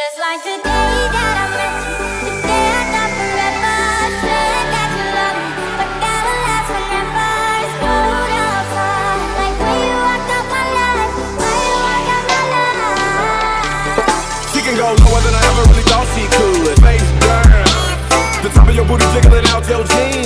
Just like the day that I met you, the day I thought forever. Said that you love me, but that'll last forever. It's beautiful, like when you walked up my life, when you walked up my life. She can go lower than I ever really thought she could. Face burn, the top of your booty jiggling out your jeans.